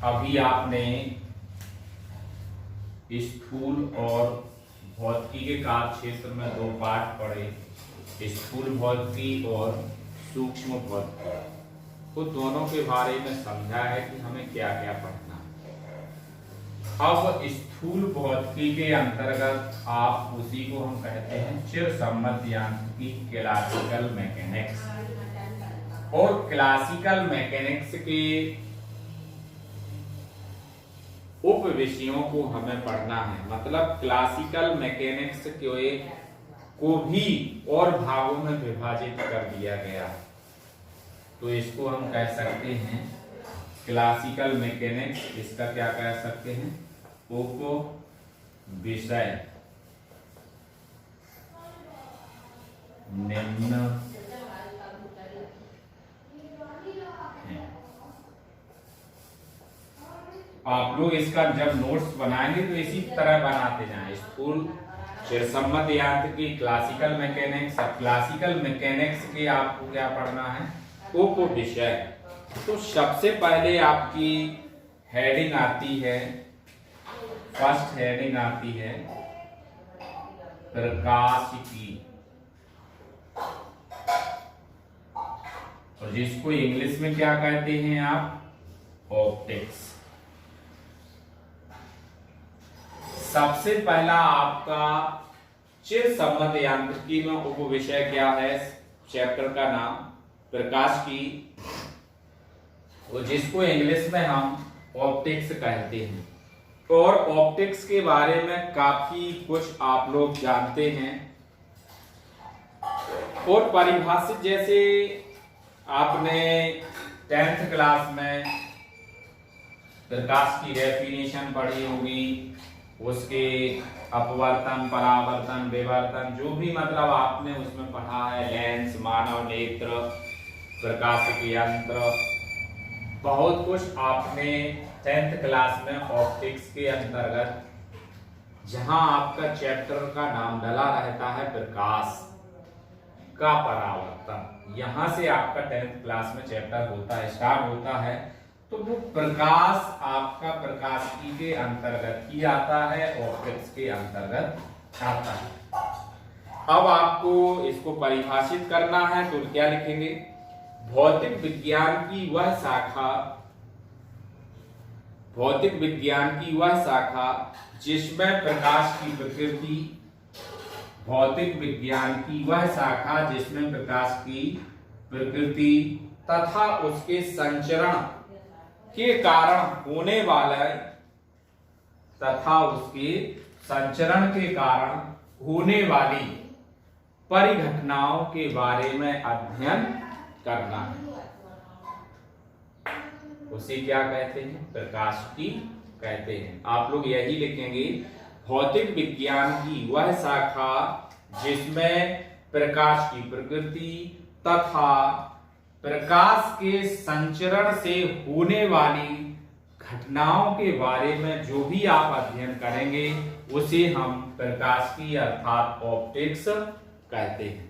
अभी आपने स्थूल और भौतिकी के कार्य क्षेत्र में दो पाठ पढ़े, स्थूल भौतिकी और सूक्ष्म भौतिकी। तो दोनों के बारे में समझा है कि हमें क्या क्या पढ़ना है। अब स्थूल भौतिकी के अंतर्गत आप उसी को हम कहते हैं चिरसम्मत यांत्रिकी, क्लासिकल मैकेनिक्स। और क्लासिकल मैकेनिक्स के उप विषयों को हमें पढ़ना है, मतलब क्लासिकल मैकेनिक्स को भी और भागों में विभाजित कर दिया गया। तो इसको हम कह सकते हैं क्लासिकल मैकेनिक्स। इसका क्या कह सकते हैं? उप विषय निम्न आप लोग इसका जब नोट्स बनाएंगे तो इसी तरह बनाते जाएं। स्थूल चिरसम्मत यांत्रिकी, क्लासिकल मैकेनिक्स। अब क्लासिकल मैकेनिक्स के आपको क्या पढ़ना है? उप विषय। तो सबसे पहले आपकी हेडिंग आती है, फर्स्ट हेडिंग आती है प्रकाशिकी, और जिसको इंग्लिश में क्या कहते हैं आप? ऑप्टिक्स। सबसे पहला आपका चिरसम्मत यांत्रिकी में उप विषय क्या है? चैप्टर का नाम प्रकाशिकी, और जिसको इंग्लिश में हम ऑप्टिक्स कहते हैं। और ऑप्टिक्स के बारे में काफी कुछ आप लोग जानते हैं। और परिभाषित जैसे आपने 10th क्लास में प्रकाश की डेफिनेशन पढ़ी होगी, उसके अपवर्तन, परावर्तन, विवर्तन, जो भी मतलब आपने उसमें पढ़ा है, लेंस, मानव नेत्र, प्रकाशिक यंत्र, बहुत कुछ आपने 10th क्लास में ऑप्टिक्स के अंतर्गत, जहां आपका चैप्टर का नाम डला रहता है प्रकाश का परावर्तन, यहां से आपका 10th क्लास में चैप्टर होता है, स्टार्ट होता है। तो वो प्रकाश आपका प्रकाशिकी के अंतर्गत ही आता है, ऑप्टिक्स के अंतर्गत आता है। अब आपको इसको परिभाषित करना है, तो क्या लिखेंगे? भौतिक विज्ञान की वह शाखा, भौतिक विज्ञान की वह शाखा जिसमें प्रकाश की प्रकृति, भौतिक विज्ञान की वह शाखा जिसमें प्रकाश की प्रकृति तथा उसके संचरण के कारण होने वाले, तथा उसके संचरण के कारण होने वाली परिघटनाओं के बारे में अध्ययन करना है, उसे क्या कहते हैं? प्रकाशिकी कहते हैं। आप लोग यही लिखेंगे, भौतिक विज्ञान की वह शाखा जिसमें प्रकाश की प्रकृति तथा प्रकाश के संचरण से होने वाली घटनाओं के बारे में जो भी आप अध्ययन करेंगे उसे हम प्रकाशिकी अर्थात ऑप्टिक्स कहते हैं।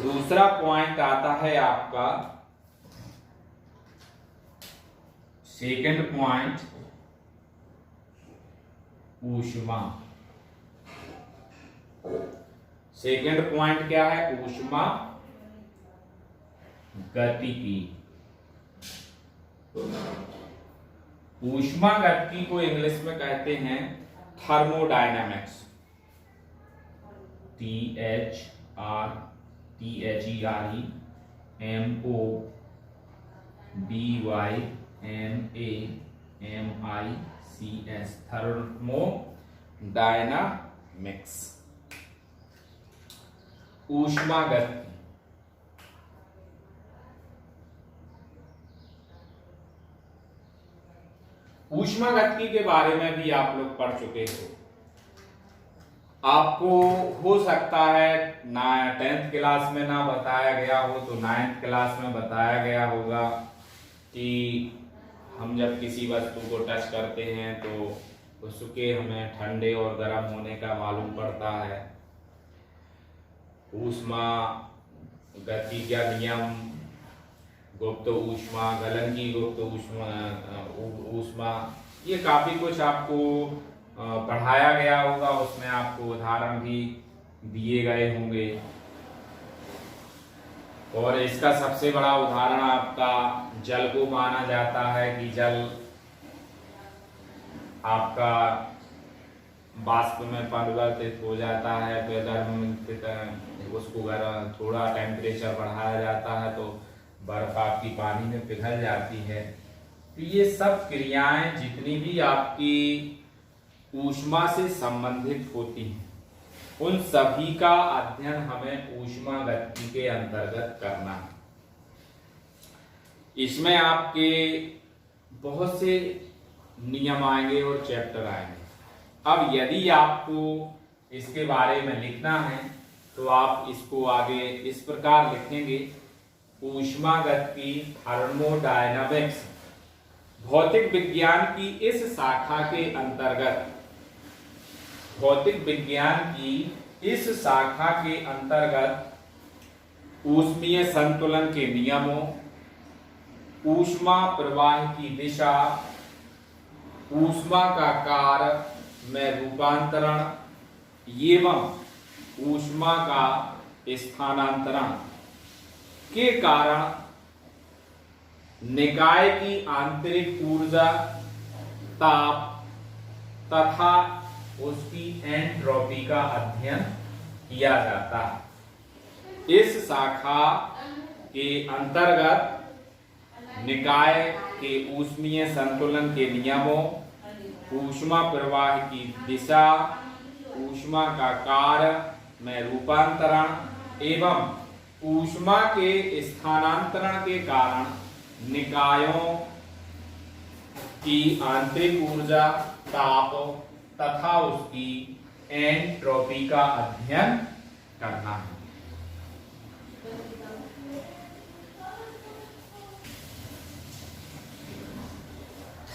दूसरा पॉइंट आता है आपका सेकंड पॉइंट, ऊष्मा। सेकंड पॉइंट क्या है? ऊष्मा गतिकी। ऊष्मा गतिकी को इंग्लिश में कहते हैं थर्मोडायनामिक्स, THRMODYNAMICS, थर्मोडायनामिक्स, ऊष्मा गतिकी। ऊष्मा गतिकी के बारे में भी आप लोग पढ़ चुके हो। आपको हो सकता है 10th क्लास में ना बताया गया हो तो 9th क्लास में बताया गया होगा कि हम जब किसी वस्तु को टच करते हैं तो उसके हमें ठंडे और गर्म होने का मालूम पड़ता है। ऊष्मा गति का नियम, गुप्त ऊष्मा, गलन की गुप्त ऊष्मा, ये काफी कुछ आपको पढ़ाया गया होगा, उसमें आपको उदाहरण भी दिए गए होंगे। और इसका सबसे बड़ा उदाहरण आपका जल को माना जाता है कि जल आपका वाष्प में परिवर्तित हो जाता है, फिर गर्म उसको थोड़ा टेम्परेचर बढ़ाया जाता है तो बर्फ आपकी पानी में पिघल जाती है। तो ये सब क्रियाएं जितनी भी आपकी ऊष्मा से संबंधित होती हैं, उन सभी का अध्ययन हमें ऊष्मागतिकी के अंतर्गत करना है। इसमें आपके बहुत से नियम आएंगे और चैप्टर आएंगे। अब यदि आपको इसके बारे में लिखना है तो आप इसको आगे इस प्रकार लिखेंगे, ऊष्मागतिकी थर्मोडायनामिक्स भौतिक विज्ञान की इस शाखा के अंतर्गत, भौतिक विज्ञान की इस शाखा के अंतर्गत ऊष्मीय संतुलन के नियमों, ऊष्मा प्रवाह की दिशा, ऊष्मा का कार्य में रूपांतरण एवं ऊष्मा का स्थानांतरण के कारण निकाय की आंतरिक ऊर्जा, ताप तथा उसकी एंट्रोपी का अध्ययन किया जाता है। इस शाखा के अंतर्गत निकाय के ऊष्मीय संतुलन के नियमों, ऊष्मा प्रवाह की दिशा, ऊष्मा का कार्य में रूपांतरण एवं ऊष्मा के स्थानांतरण के कारण निकायों की आंतरिक ऊर्जा, ताप तथा उसकी एंट्रोपी का अध्ययन करना है।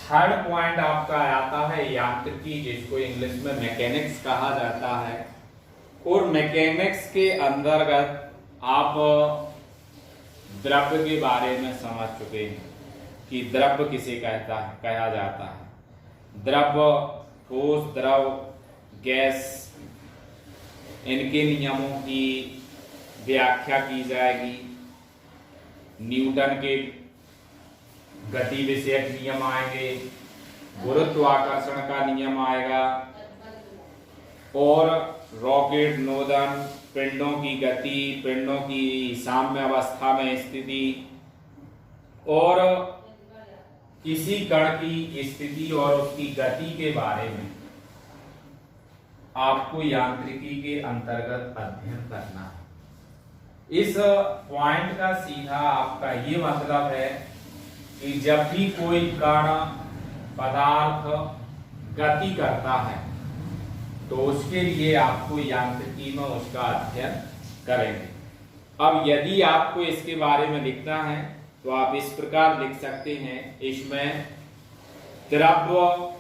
थर्ड पॉइंट आपका आता है यांत्रिकी, जिसको इंग्लिश में मैकेनिक्स कहा जाता है। और मैकेनिक्स के अंतर्गत आप द्रव्य के बारे में समझ चुके हैं कि द्रव्य किसे कहा जाता है। द्रव्य, ठोस, द्रव, गैस, इनके नियमों की व्याख्या की जाएगी। न्यूटन के गति विषयक नियम आएंगे, गुरुत्वाकर्षण का नियम आएगा और रॉकेट नोदन, पिंडों की गति, पिंडों की साम्य अवस्था में स्थिति और किसी कण की स्थिति और उसकी गति के बारे में आपको यांत्रिकी के अंतर्गत अध्ययन करना है। इस पॉइंट का सीधा आपका ये मतलब है कि जब भी कोई कण पदार्थ गति करता है तो उसके लिए आपको यांत्रिकी में उसका अध्ययन करेंगे। अब यदि आपको इसके बारे में लिखना है तो आप इस प्रकार लिख सकते हैं, इसमें द्रव्य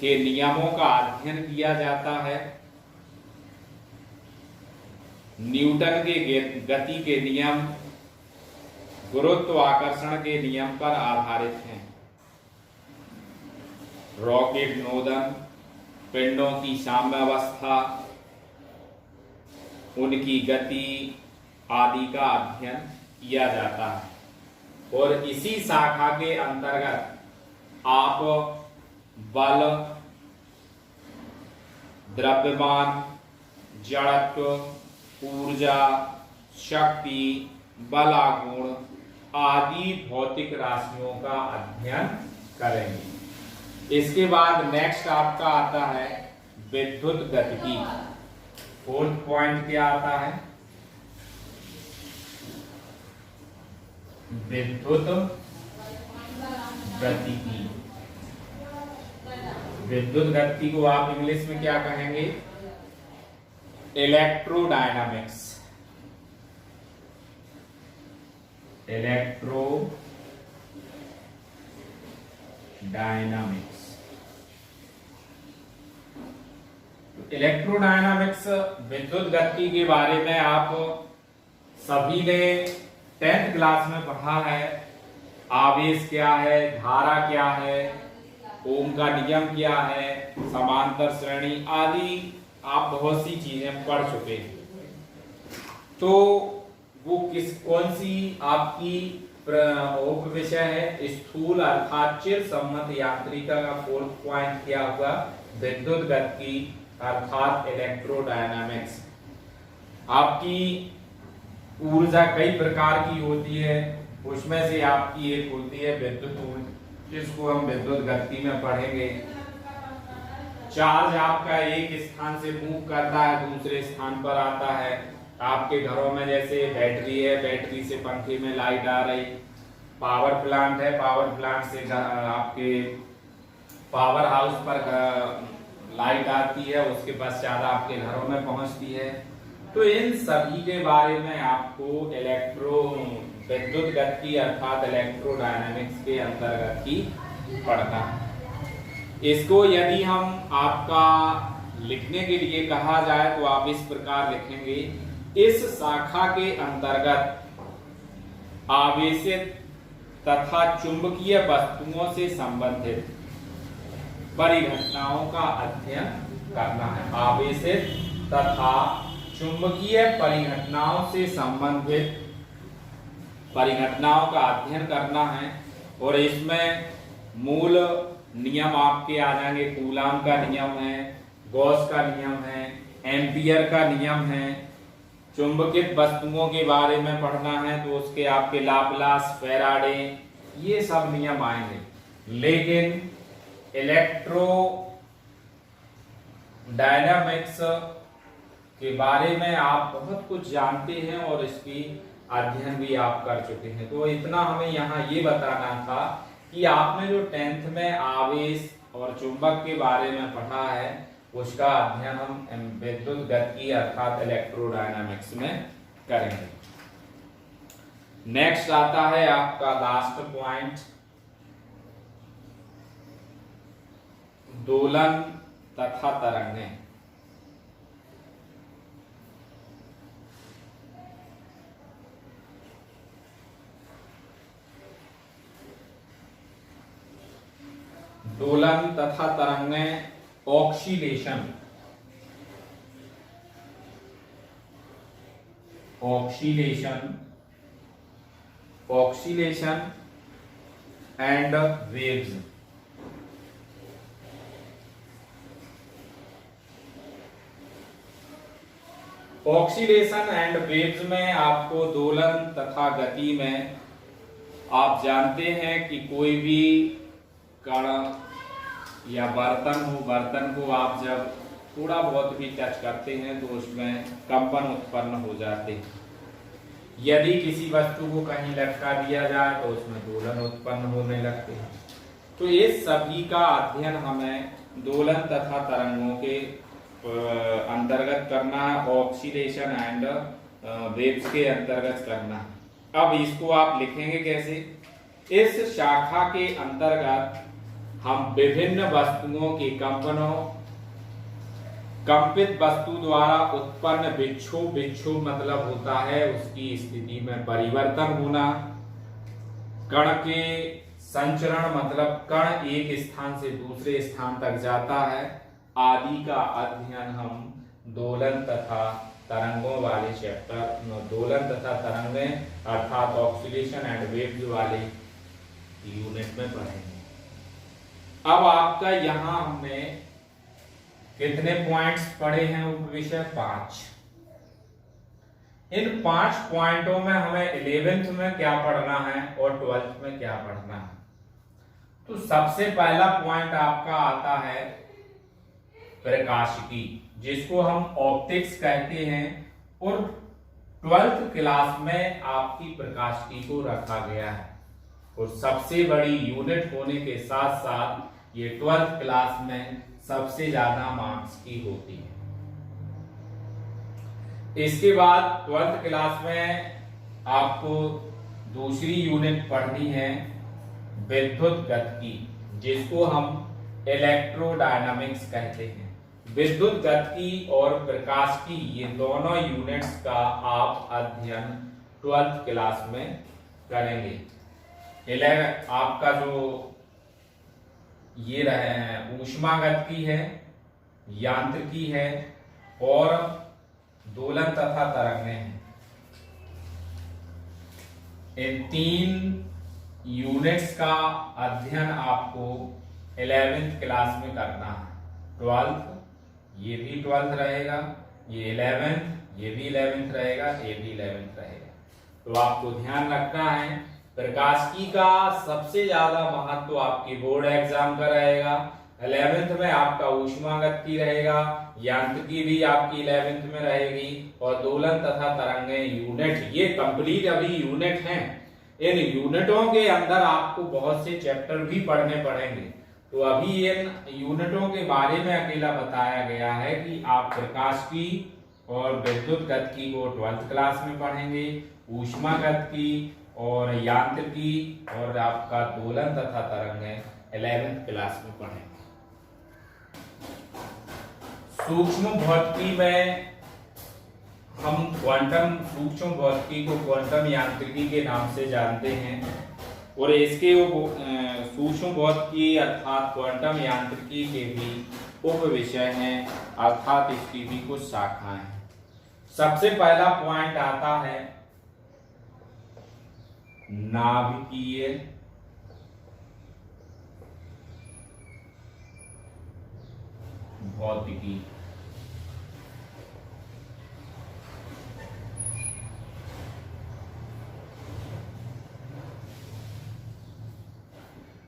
के नियमों का अध्ययन किया जाता है। न्यूटन के गति के नियम गुरुत्वाकर्षण के नियम पर आधारित हैं। रॉकेट नोदन, पिंडों की साम्यावस्था, उनकी गति आदि का अध्ययन किया जाता है। और इसी शाखा के अंतर्गत आप बल, द्रव्यमान, जड़त्व, ऊर्जा, शक्ति, बलागुण आदि भौतिक राशियों का अध्ययन करेंगे। इसके बाद नेक्स्ट आपका आता है विद्युत गतिकी। फोर्थ पॉइंट क्या आता है? विद्युत गतिकी। विद्युत गति को आप इंग्लिश में क्या कहेंगे? इलेक्ट्रोडायनामिक्स। इलेक्ट्रोडायनामिक्स विद्युत गति के बारे में आप सभी ने 10th क्लास में पढ़ा है आवेश क्या है, धारा क्या है, ओम का नियम क्या है, समांतर श्रेणी आदि आप बहुत सी चीजें पढ़ चुके हैं। तो वो कौन सी आपकी उप विषय है, स्थूल अर्थात चिर सम्मत यांत्रिका का 4th पॉइंट क्या हुआ, विद्युत गतिकी अर्थात इलेक्ट्रोडायनामिक्स। आपकी ऊर्जा कई प्रकार की होती है, उसमें से आपकी एक होती है विद्युत ऊर्जा, जिसको हम विद्युत गतिकी में पढ़ेंगे। चार्ज आपका एक स्थान से मूव करता है, दूसरे स्थान पर आता है। आपके घरों में जैसे बैटरी है, बैटरी से पंखे में लाइट आ रही, पावर प्लांट है, पावर प्लांट से आपके पावर हाउस पर लाइट आती है, उसके पश्चात आपके घरों में पहुंचती है। तो इन सभी के बारे में आपको विद्युत गतिकी अर्थात इलेक्ट्रोडायनामिक्स के अंतर्गत ही पढ़ना है। इसको यदि हम आपका लिखने के लिए कहा जाए तो आप इस प्रकार लिखेंगे, इस शाखा के अंतर्गत आवेशित तथा चुंबकीय वस्तुओं से संबंधित परिघटनाओं का अध्ययन करना है। आवेशित तथा चुंबकीय परिघटनाओं से संबंधित परिघटनाओं का अध्ययन करना है। और इसमें मूल नियम आपके आ जाएंगे, कूलाम का नियम है, गॉस का नियम है, एम्पियर का नियम है। चुंबकित वस्तुओं के बारे में पढ़ना है तो उसके आपके लाप्लास, फैराडे, ये सब नियम आएंगे। लेकिन इलेक्ट्रो डायनामिक्स के बारे में आप बहुत कुछ जानते हैं और इसकी अध्ययन भी आप कर चुके हैं। तो इतना हमें यहाँ ये बताना था कि आपने जो 10th में आवेश और चुंबक के बारे में पढ़ा है उसका अध्ययन हम विद्युत गतिकी अर्थात इलेक्ट्रोडायनामिक्स में करेंगे। नेक्स्ट आता है आपका लास्ट पॉइंट, दोलन तथा तरंगें। दोलन तथा तरंगें, oscillation, oscillation and waves. Oscillation and waves में आपको दोलन तथा गति में आप जानते हैं कि कोई भी कण या बर्तन हो, बर्तन को आप जब थोड़ा बहुत भी टच करते हैं तो उसमें कंपन उत्पन्न हो जाते हैं। यदि किसी वस्तु को कहीं लटका दिया जाए तो उसमें दोलन उत्पन्न होने लगते हैं। तो ये सभी का अध्ययन हमें दोलन तथा तरंगों के अंतर्गत करना है, ऑक्सीलेशन एंड वेव्स के अंतर्गत करना है। अब इसको आप लिखेंगे कैसे, इस शाखा के अंतर्गत हम विभिन्न वस्तुओं के कंपनों, कंपित वस्तु द्वारा उत्पन्न विक्षोभ, विक्षोभ मतलब होता है उसकी स्थिति में परिवर्तन होना, कण के संचरण मतलब कण एक स्थान से दूसरे स्थान तक जाता है, आदि का अध्ययन हम दोलन तथा तरंगों वाले चैप्टर, दोलन तथा तरंगें अर्थात ऑक्सीलेशन एंड वेव्स वाले यूनिट में पढ़ेंगे। अब आपका यहां हमने कितने पॉइंट्स पढ़े हैं उपविषय 5। इन 5 पॉइंटों में हमें 11th में क्या पढ़ना है और 12th में क्या पढ़ना है। तो सबसे पहला पॉइंट आपका आता है प्रकाशिकी, जिसको हम ऑप्टिक्स कहते हैं, और 12th क्लास में आपकी प्रकाशिकी को रखा गया है और सबसे बड़ी यूनिट होने के साथ साथ ये 12th क्लास में सबसे ज्यादा मार्क्स की होती है। इसके बाद 12th क्लास में आपको दूसरी यूनिट पढ़नी है विद्युत गतिकी, जिसको हम इलेक्ट्रोडायनामिक्स कहते हैं। विद्युत गतिकी और प्रकाशिकी ये दोनों यूनिट्स का आप अध्ययन 12th क्लास में करेंगे। 11 आपका जो ये रहे ऊष्मागतिकी है, यांत्रिकी है और दोलन तथा तरंगें हैं। इन 3 यूनिट्स का अध्ययन आपको 11th क्लास में करना है। 12th ये भी 12th रहेगा, ये 11th ये भी 11th रहेगा, ये भी 11th रहेगा। तो आपको ध्यान रखना है प्रकाशिकी का सबसे ज्यादा महत्व आपकी बोर्ड एग्जाम का रहेगा। 11th में आपका ऊष्मागतिकी रहेगा, यांत्रिकी भी आपकी 11th में रहेगी और दोलन तथा तरंगें यूनिट, ये कंप्लीट अभी यूनिट हैं। इन यूनिटों के अंदर आपको बहुत से चैप्टर भी पढ़ने पड़ेंगे। तो अभी इन यूनिटों के बारे में अकेला बताया गया है कि आप प्रकाशिकी और विद्युत गतिकी को 12th क्लास में पढ़ेंगे, ऊष्मागतिकी और यांत्रिकी और आपका दोलन तथा तरंगें 11th क्लास में पढ़ेंगे। सूक्ष्म भौतिकी में हम क्वांटम सूक्ष्म भौतिकी को क्वांटम यांत्रिकी के नाम से जानते हैं और इसके सूक्ष्म भौतिकी अर्थात क्वांटम यांत्रिकी के भी उप विषय हैं, अर्थात इसकी भी कुछ शाखाएं हैं। सबसे पहला पॉइंट आता है नाभिकीय भौतिकी।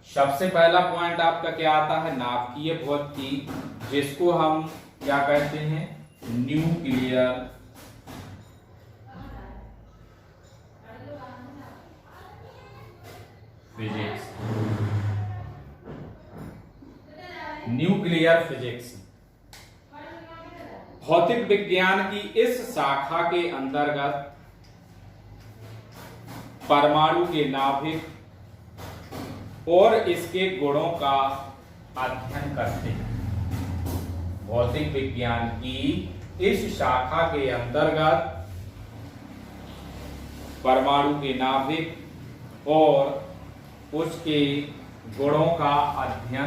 सबसे पहला पॉइंट आपका क्या आता है नाभिकीय भौतिकी, जिसको हम क्या कहते हैं न्यूक्लियर फिजिक्स। न्यूक्लियर फिजिक्स भौतिक विज्ञान की इस शाखा के अंतर्गत परमाणु के नाभिक और इसके गुणों का अध्ययन करते हैं। भौतिक विज्ञान की इस शाखा के अंतर्गत परमाणु के नाभिक और उसके गुणों का अध्ययन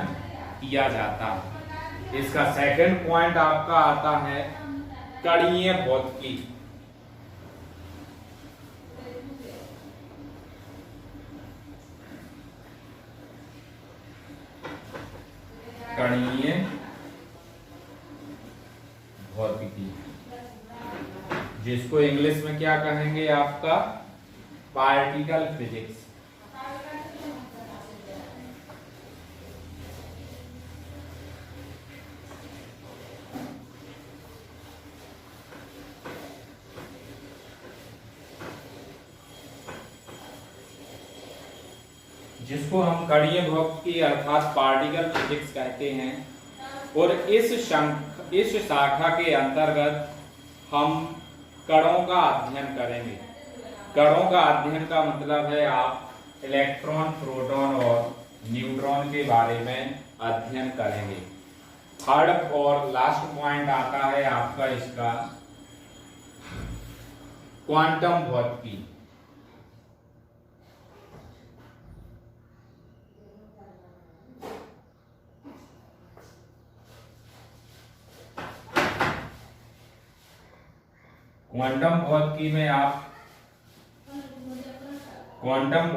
किया जाता है। इसका सेकंड पॉइंट आपका आता है कणीय भौतिकी। कणीय भौतिकी, जिसको इंग्लिश में क्या कहेंगे आपका पार्टिकल फिजिक्स। जिसको हम कणीय भौतिकी अर्थात पार्टिकल फिजिक्स कहते हैं। और इस शाखा के अंतर्गत हम कणों का अध्ययन करेंगे। कणों का अध्ययन का मतलब है आप इलेक्ट्रॉन, प्रोटॉन और न्यूट्रॉन के बारे में अध्ययन करेंगे। थर्ड और लास्ट पॉइंट आता है आपका इसका क्वांटम भौतिकी। क्वांटम भौतिकी में आप क्वांटम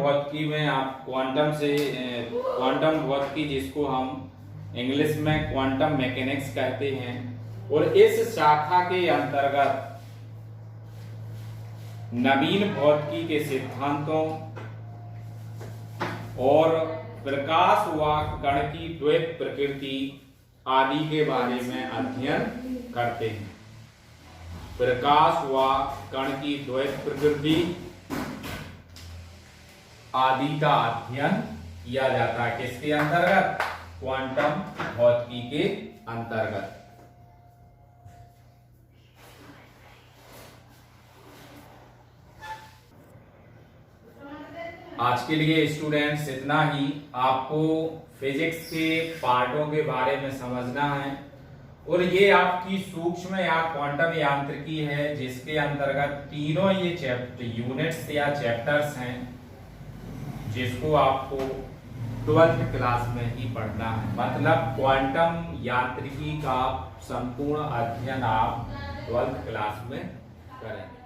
भौतिकी जिसको हम इंग्लिश में क्वांटम मैकेनिक्स कहते हैं। और इस शाखा के अंतर्गत नवीन भौतिकी के सिद्धांतों और प्रकाश व कण की द्वैत प्रकृति आदि के बारे में अध्ययन करते हैं। प्रकाश व कण की द्वैत प्रकृति आदि का अध्ययन किया जाता है। किसके अंतर्गत? क्वांटम भौतिकी के अंतर्गत। आज के लिए स्टूडेंट्स इतना ही। आपको फिजिक्स के पार्टों के बारे में समझना है और ये आपकी सूक्ष्म या क्वांटम यांत्रिकी है, जिसके अंतर्गत तीनों ये यूनिट्स या चैप्टर्स हैं, जिसको आपको 12th क्लास में ही पढ़ना है। मतलब क्वांटम यांत्रिकी का संपूर्ण अध्ययन आप 12th क्लास में करेंगे।